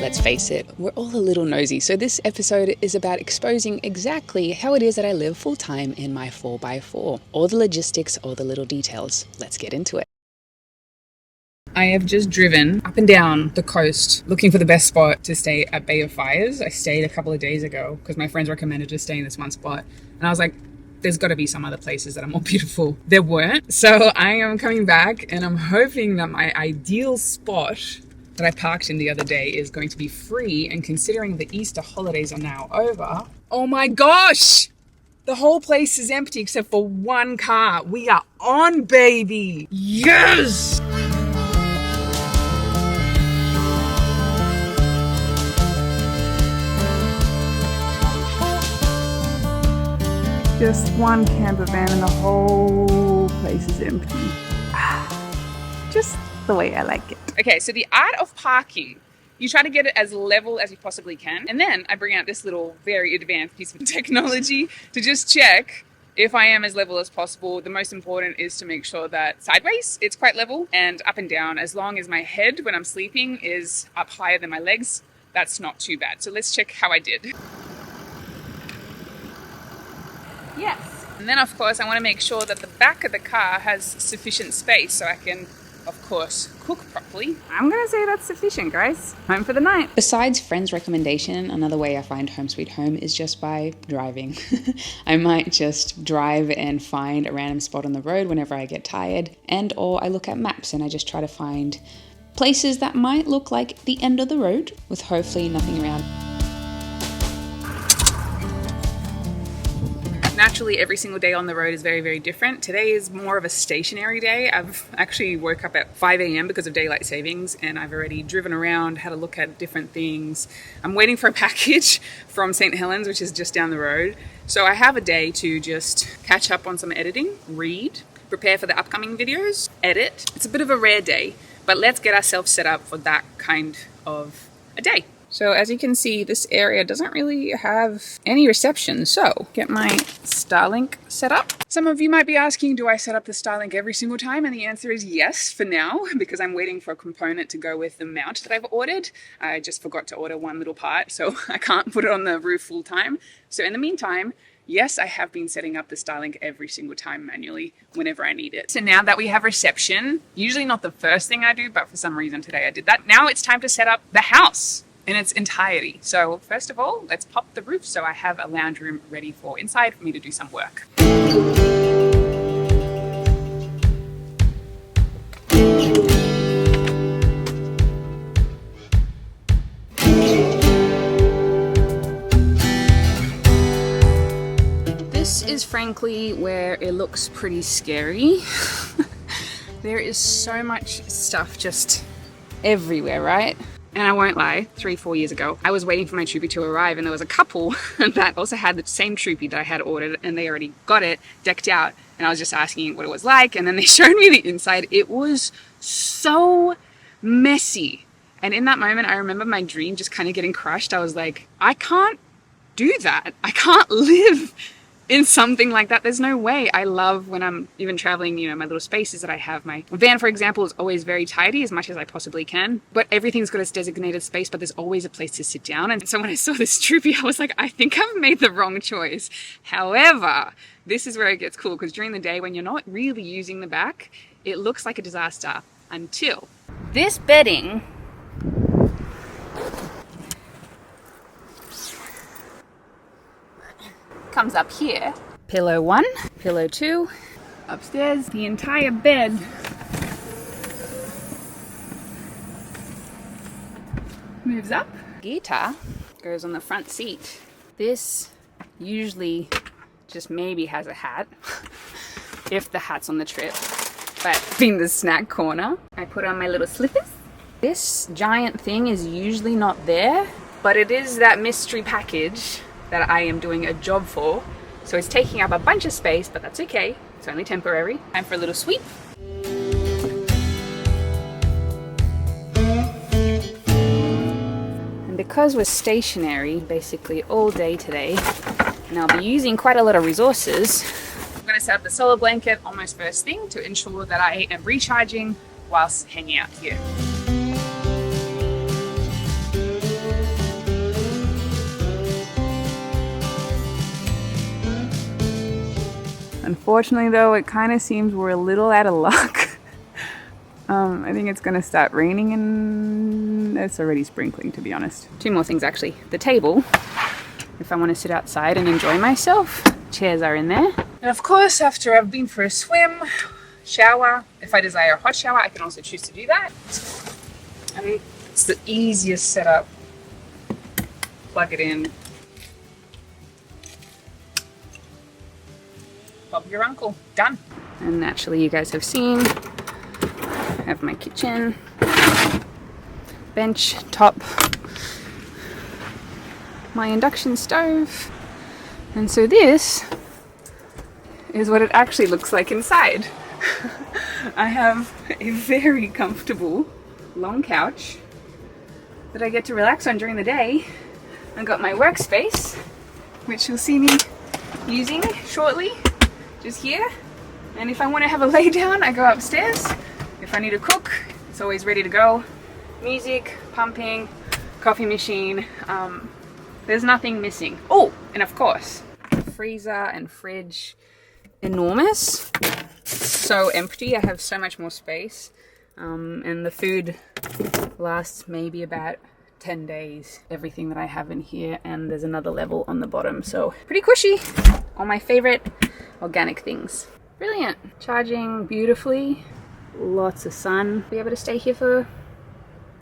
Let's face it, we're all a little nosy, so this episode is about exposing exactly how it is that I live full-time in my 4x4. All the logistics, all the little details. Let's get into it. I have just driven up and down the coast looking for the best spot to stay at Bay of Fires. I stayed a couple of days ago because my friends recommended to stay in this one spot. And I was like, there's got to be some other places that are more beautiful. There weren't. So I am coming back and I'm hoping that my ideal spot that I parked in the other day is going to be free, and considering the Easter holidays are now over, oh my gosh! The whole place is empty except for one car. We are on, baby! Yes! Just one camper van and the whole place is empty. Just the way I like it. Okay, so the art of parking. You try to get it as level as you possibly can. And then I bring out this little very advanced piece of technology to just check if I am as level as possible. The most important is to make sure that sideways it's quite level, and up and down, as long as my head when I'm sleeping is up higher than my legs, that's not too bad. So let's check how I did. Yes. And then of course I want to make sure that the back of the car has sufficient space so I can, of course, cook properly. I'm gonna say that's sufficient, guys. Home for the night. Besides friends' recommendation, another way I find home sweet home is just by driving. I might just drive and find a random spot on the road whenever I get tired, or I look at maps and I just try to find places that might look like the end of the road with hopefully nothing around. Naturally, every single day on the road is very, very different. Today is more of a stationary day. I've actually woke up at 5 a.m. because of daylight savings, and I've already driven around, had a look at different things. I'm waiting for a package from St. Helens, which is just down the road. So I have a day to just catch up on some editing, read, prepare for the upcoming videos, edit. It's a bit of a rare day, but let's get ourselves set up for that kind of a day. So as you can see, this area doesn't really have any reception. So get my Starlink set up. Some of you might be asking, do I set up the Starlink every single time? And the answer is yes for now, because I'm waiting for a component to go with the mount that I've ordered. I just forgot to order one little part, so I can't put it on the roof full time. So in the meantime, yes, I have been setting up the Starlink every single time manually whenever I need it. So now that we have reception, usually not the first thing I do, but for some reason today I did that. Now it's time to set up the house in its entirety. So first of all, let's pop the roof so I have a lounge room ready for inside for me to do some work. This is frankly where it looks pretty scary. There is so much stuff just everywhere, right? And I won't lie, 3-4 years ago, I was waiting for my Troopy to arrive, and there was a couple that also had the same Troopy that I had ordered, and they already got it decked out. And I was just asking what it was like, and then they showed me the inside. It was so messy. And in that moment, I remember my dream just kind of getting crushed. I was like, I can't do that. I can't live in something like that. There's no way. I love when I'm even traveling, you know, my little spaces that I have. My van, for example, is always very tidy as much as I possibly can, but everything's got its designated space, but there's always a place to sit down. And so when I saw this Troopy, I was like, I think I've made the wrong choice. However, this is where it gets cool, because during the day when you're not really using the back, it looks like a disaster until this bedding comes up here. Pillow 1, pillow 2, upstairs, the entire bed moves up. Guitar goes on the front seat. This usually just maybe has a hat, if the hat's on the trip, but being the snack corner, I put on my little slippers. This giant thing is usually not there, but it is that mystery package that I am doing a job for. So it's taking up a bunch of space, but that's okay. It's only temporary. Time for a little sweep. And because we're stationary basically all day today, and I'll be using quite a lot of resources, I'm gonna set up the solar blanket almost first thing to ensure that I am recharging whilst hanging out here. Unfortunately though, it kind of seems we're a little out of luck. I think it's going to start raining and it's already sprinkling, to be honest. Two more things actually. The table, if I want to sit outside and enjoy myself. Chairs are in there. And of course, after I've been for a swim, shower, if I desire a hot shower, I can also choose to do that. And it's the easiest setup. Plug it in. Bob your uncle. Done. And naturally, you guys have seen, I have my kitchen, bench, top, my induction stove. And so this is what it actually looks like inside. I have a very comfortable long couch that I get to relax on during the day. I've got my workspace, which you'll see me using shortly, just here. And if I want to have a lay down, I go upstairs. If I need to cook, it's always ready to go. Music, pumping, coffee machine. There's nothing missing. Oh, and of course, freezer and fridge, enormous. So empty. I have so much more space. And the food lasts maybe about 10 days, everything that I have in here, and there's another level on the bottom, so pretty cushy. All my favorite organic things. Brilliant. Charging beautifully, lots of sun. Be able to stay here for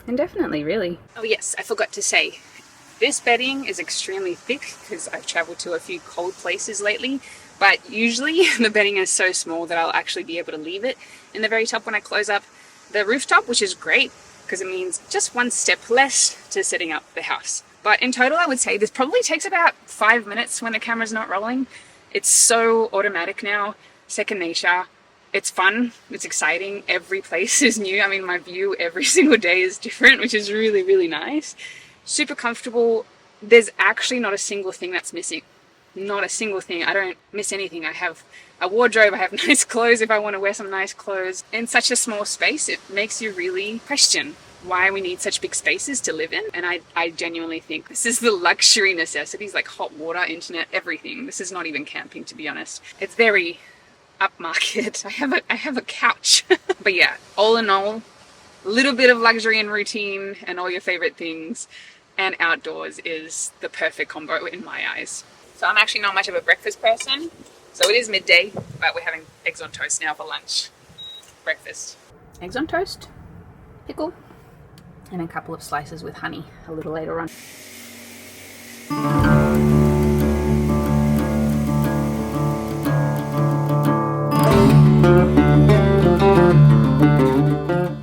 indefinitely, really. Oh yes, I forgot to say, this bedding is extremely thick because I've traveled to a few cold places lately, but usually the bedding is so small that I'll actually be able to leave it in the very top when I close up the rooftop, which is great because it means just one step less to setting up the house. But in total, I would say this probably takes about 5 minutes when the camera's not rolling. It's so automatic now, second nature. It's fun, it's exciting, every place is new. I mean, my view every single day is different, which is really, really nice. Super comfortable. There's actually not a single thing that's missing. Not a single thing. I don't miss anything. I have a wardrobe, I have nice clothes if I want to wear some nice clothes. In such a small space, it makes you really question why we need such big spaces to live in. And I genuinely think this is the luxury necessities, like hot water, internet, everything. This is not even camping, to be honest. It's very upmarket. I have a couch. But yeah, all in all, a little bit of luxury and routine and all your favorite things and outdoors is the perfect combo in my eyes. So I'm actually not much of a breakfast person. So it is midday, but we're having eggs on toast now for lunch. Breakfast. Eggs on toast, pickle, and a couple of slices with honey a little later on.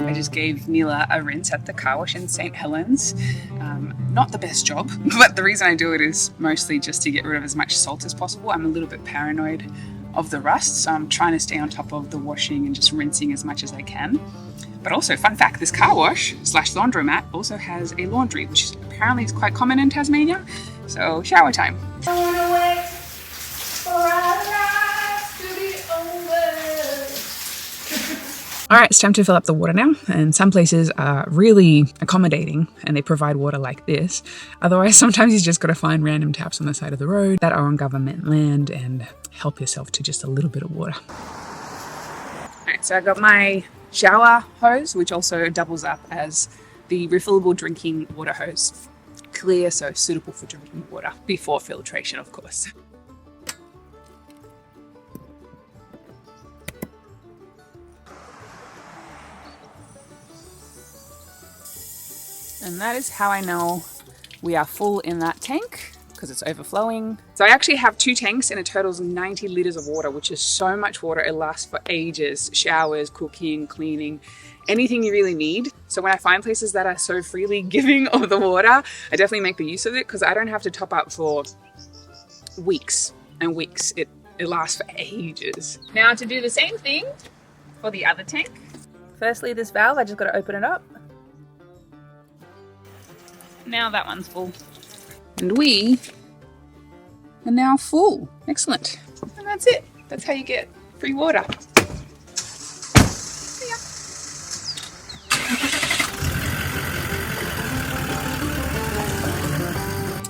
I just gave NEILA a rinse at the car wash in St. Helens. Not the best job, but the reason I do it is mostly just to get rid of as much salt as possible. I'm a little bit paranoid of the rust, so I'm trying to stay on top of the washing and just rinsing as much as I can. But also, fun fact, this car wash / laundromat also has a laundry, which apparently is quite common in Tasmania. So shower time. All right, it's time to fill up the water now, and some places are really accommodating and they provide water like this. Otherwise, sometimes you just got to find random taps on the side of the road that are on government land and help yourself to just a little bit of water. All right, so I got my shower hose, which also doubles up as the refillable drinking water hose. Clear, so suitable for drinking water, before filtration, of course. And that is how I know we are full in that tank, because it's overflowing. So I actually have 2 tanks and it totals 90 liters of water, which is so much water. It lasts for ages. Showers, cooking, cleaning, anything you really need. So when I find places that are so freely giving of the water, I definitely make the use of it because I don't have to top up for weeks and weeks. It lasts for ages. Now to do the same thing for the other tank. Firstly, this valve, I just got to open it up. Now that one's full. And we are now full. Excellent. And that's it. That's how you get free water. Yeah.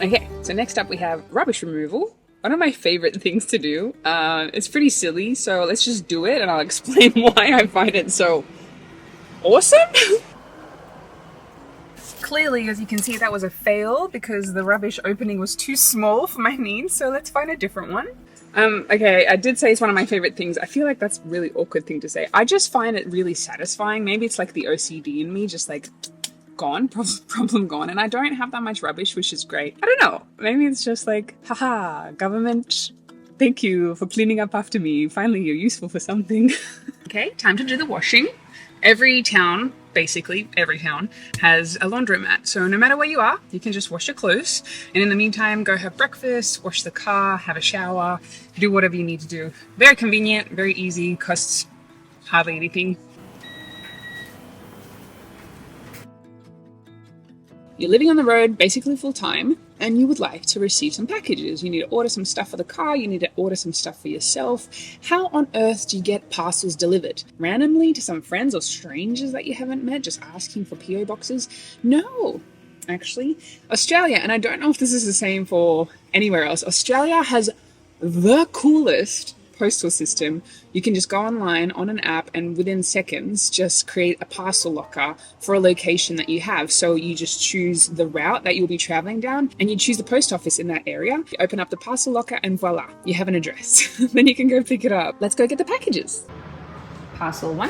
Okay, so next up we have rubbish removal. One of my favorite things to do. It's pretty silly, so let's just do it and I'll explain why I find it so awesome. Clearly, as you can see, that was a fail because the rubbish opening was too small for my needs, so let's find a different one. Okay, I did say it's one of my favorite things. I feel like that's a really awkward thing to say. I just find it really satisfying. Maybe it's like the OCD in me, just like gone, problem gone. And I don't have that much rubbish, which is great. I don't know. Maybe it's just like, haha, government, thank you for cleaning up after me. Finally, you're useful for something. Okay, time to do the washing. Every town, basically every town, has a laundromat. So no matter where you are, you can just wash your clothes. And in the meantime, go have breakfast, wash the car, have a shower, do whatever you need to do. Very convenient, very easy, costs hardly anything. You're living on the road basically full time and you would like to receive some packages. You need to order some stuff for the car, you need to order some stuff for yourself. How on earth do you get parcels delivered? Randomly to some friends or strangers that you haven't met, just asking for PO boxes? No, actually. Australia, and I don't know if this is the same for anywhere else, Australia has the coolest postal system. You can just go online on an app and within seconds just create a parcel locker for a location that you have. So you just choose the route that you'll be traveling down and you choose the post office in that area. You open up the parcel locker and voila, you have an address. Then you can go pick it up. Let's go get the packages. Parcel 1.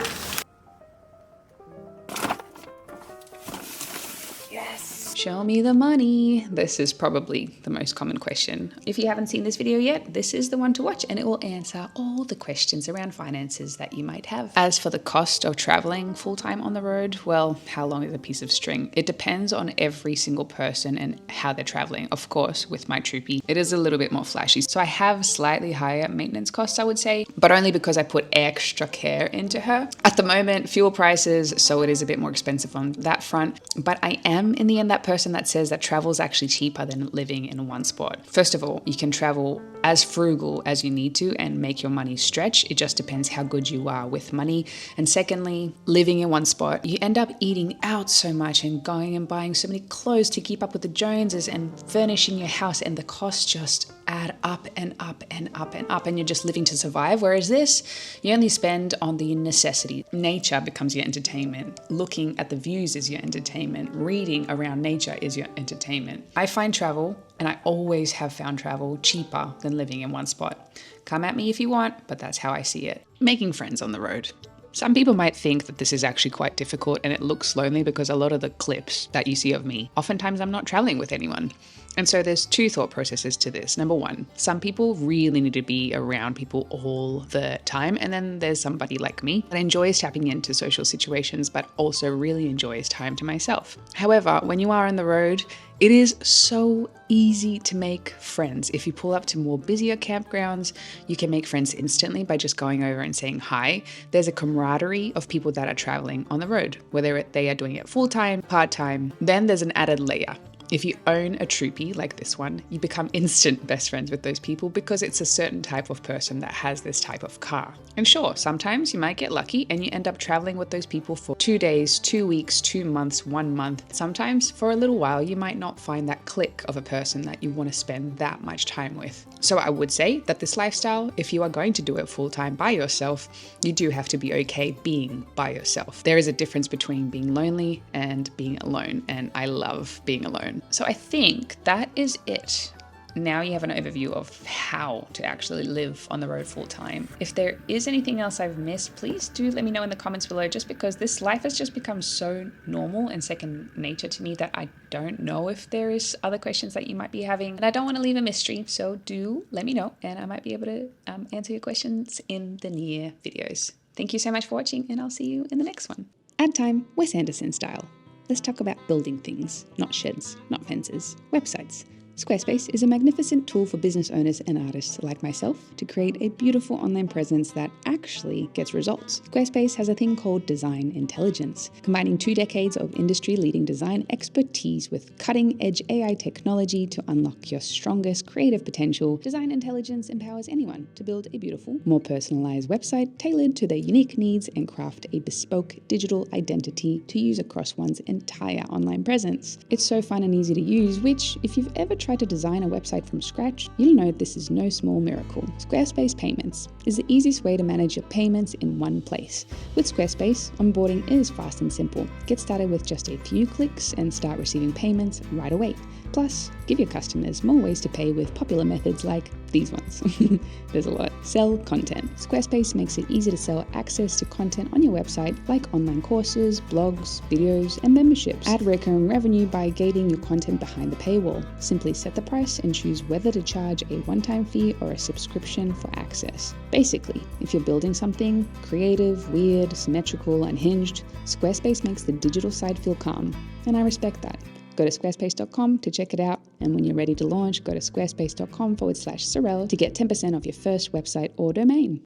Show me the money. This is probably the most common question. If you haven't seen this video yet, this is the one to watch and it will answer all the questions around finances that you might have. As for the cost of traveling full-time on the road, well, how long is a piece of string? It depends on every single person and how they're traveling. Of course, with my Troopy, it is a little bit more flashy. So I have slightly higher maintenance costs, I would say, but only because I put extra care into her. At the moment, fuel prices, so it is a bit more expensive on that front, but I am in the end that person that says that travel is actually cheaper than living in one spot. First of all, you can travel as frugal as you need to and make your money stretch. It just depends how good you are with money. And secondly, living in one spot, you end up eating out so much and going and buying so many clothes to keep up with the Joneses and furnishing your house, and the costs just add up and up and up and up, and you're just living to survive. Whereas this, you only spend on the necessity. Nature becomes your entertainment. Looking at the views is your entertainment. Reading around nature is your entertainment. I find travel, and I always have found travel cheaper than living in one spot. Come at me if you want, but that's how I see it. Making friends on the road. Some people might think that this is actually quite difficult and it looks lonely because a lot of the clips that you see of me, oftentimes I'm not traveling with anyone. And so there's two thought processes to this. Number one, some people really need to be around people all the time. And then there's somebody like me that enjoys tapping into social situations, but also really enjoys time to myself. However, when you are on the road, it is so easy to make friends. If you pull up to more busier campgrounds, you can make friends instantly by just going over and saying hi. There's a camaraderie of people that are traveling on the road, whether they are doing it full-time, part-time. Then there's an added layer. If you own a Troopy like this one, you become instant best friends with those people because it's a certain type of person that has this type of car. And sure, sometimes you might get lucky and you end up traveling with those people for 2 days, 2 weeks, 2 months, 1 month. Sometimes for a little while, you might not find that click of a person that you want to spend that much time with. So I would say that this lifestyle, if you are going to do it full-time by yourself, you do have to be okay being by yourself. There is a difference between being lonely and being alone, and I love being alone. So I think that is it. Now you have an overview of how to actually live on the road full time. If there is anything else I've missed, please do let me know in the comments below, just because this life has just become so normal and second nature to me that I don't know if there is other questions that you might be having. And I don't want to leave a mystery, so do let me know and I might be able to answer your questions in the near videos. Thank you so much for watching and I'll see you in the next one. Ad time, Wes Anderson style. Let's talk about building things, not sheds, not fences, websites. Squarespace is a magnificent tool for business owners and artists like myself to create a beautiful online presence that actually gets results. Squarespace has a thing called design intelligence, combining 2 decades of industry-leading design expertise with cutting-edge AI technology to unlock your strongest creative potential. Design intelligence empowers anyone to build a beautiful, more personalized website tailored to their unique needs and craft a bespoke digital identity to use across one's entire online presence. It's so fun and easy to use, which, if you've ever tried tried to design a website from scratch, you'll know this is no small miracle. Squarespace Payments is the easiest way to manage your payments in one place. With Squarespace, onboarding is fast and simple. Get started with just a few clicks and start receiving payments right away. Plus, give your customers more ways to pay with popular methods like these ones. There's a lot. Sell content. Squarespace makes it easy to sell access to content on your website like online courses, blogs, videos, and memberships. Add recurring revenue by gating your content behind the paywall. Simply set the price and choose whether to charge a one-time fee or a subscription for access. Basically, if you're building something creative, weird, symmetrical, unhinged, Squarespace makes the digital side feel calm, and I respect that. Go to squarespace.com to check it out, and when you're ready to launch, go to squarespace.com/Sorelle to get 10% off your first website or domain.